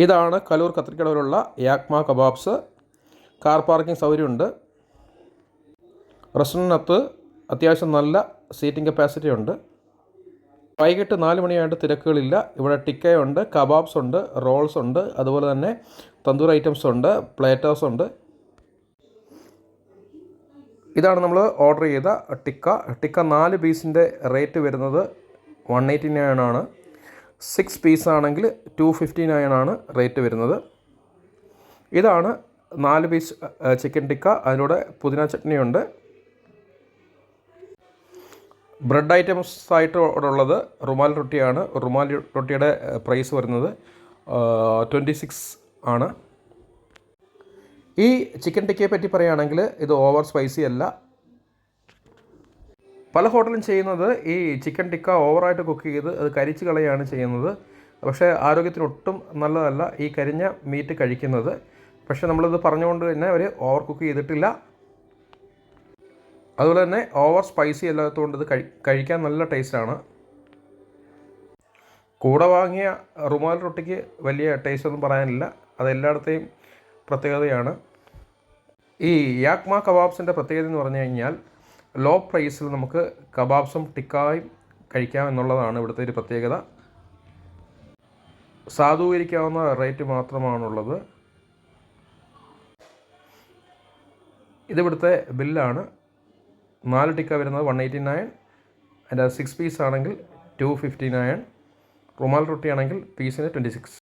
ഇതാണ് Kaloor കത്രിക്കടവിലുള്ള യാക്മ kebabs. Car parking സൗകര്യമുണ്ട്. റെസ്റ്റോറൻറ്റിനകത്ത് അത്യാവശ്യം നല്ല സീറ്റിംഗ് കപ്പാസിറ്റി ഉണ്ട്. വൈകിട്ട് 4 മണിയായിട്ട് തിരക്കുകളില്ല. ഇവിടെ ടിക്കയുണ്ട്, കബാബ്സ് ഉണ്ട്, റോൾസ് ഉണ്ട്, അതുപോലെ തന്നെ തന്തൂർ ഐറ്റംസ് ഉണ്ട്, പ്ലേറ്റേഴ്സ് ഉണ്ട്. ഇതാണ് നമ്മൾ ഓർഡർ ചെയ്ത ടിക്ക 4 പീസിൻ്റെ റേറ്റ് വരുന്നത് 189 ആണ്. 6 പീസാണെങ്കിൽ 259 ആണ് റേറ്റ് വരുന്നത്. ഇതാണ് 4 പീസ് ചിക്കൻ ടിക്ക. അതിലൂടെ പുതിന ചട്നിയുണ്ട്. ബ്രെഡ് ഐറ്റംസ് ആയിട്ട് ഉള്ളത് റുമാൽ റൊട്ടിയാണ്. റുമാൽ റൊട്ടിയുടെ പ്രൈസ് വരുന്നത് 26 ആണ്. ഈ ചിക്കൻ ടിക്കയെ പറ്റി പറയുകയാണെങ്കിൽ ഇത് ഓവർ സ്പൈസി അല്ല. പല ഹോട്ടലും ചെയ്യുന്നത് ഈ ചിക്കൻ ടിക്ക ഓവറായിട്ട് കുക്ക് ചെയ്ത് അത് കരിച്ച് കളയാണ് ചെയ്യുന്നത്. പക്ഷേ ആരോഗ്യത്തിനൊട്ടും നല്ലതല്ല ഈ കരിഞ്ഞ മീറ്റ് കഴിക്കുന്നത്. പക്ഷേ നമ്മളിത് പറഞ്ഞുകൊണ്ട് തന്നെ അവർ ഓവർ കുക്ക് ചെയ്തിട്ടില്ല. അതുപോലെ തന്നെ ഓവർ സ്പൈസി അല്ലാത്തതുകൊണ്ട് ഇത് കഴിക്കാൻ നല്ല ടേസ്റ്റാണ്. കൂടെ വാങ്ങിയ റുമാൽ റൊട്ടിക്ക് വലിയ ടേസ്റ്റ് ഒന്നും പറയാനില്ല. അത് എല്ലായിടത്തെയും പ്രത്യേകതയാണ്. ഈ യാക്മ കബാബ്സിൻ്റെ പ്രത്യേകത എന്ന് പറഞ്ഞു കഴിഞ്ഞാൽ ലോ പ്രൈസിൽ നമുക്ക് കബാബ്സും ടിക്കായും കഴിക്കാം എന്നുള്ളതാണ് ഇവിടുത്തെ ഒരു പ്രത്യേകത. സാധൂകരിക്കാവുന്ന റേറ്റ് മാത്രമാണുള്ളത്. ഇതിവിടുത്തെ ബില്ലാണ്. 4 ടിക്ക വരുന്നത് 189. അതിൻ്റെ 6 പീസ് ആണെങ്കിൽ 259. റുമാൽ റൊട്ടി ആണെങ്കിൽ പീസിന് 26.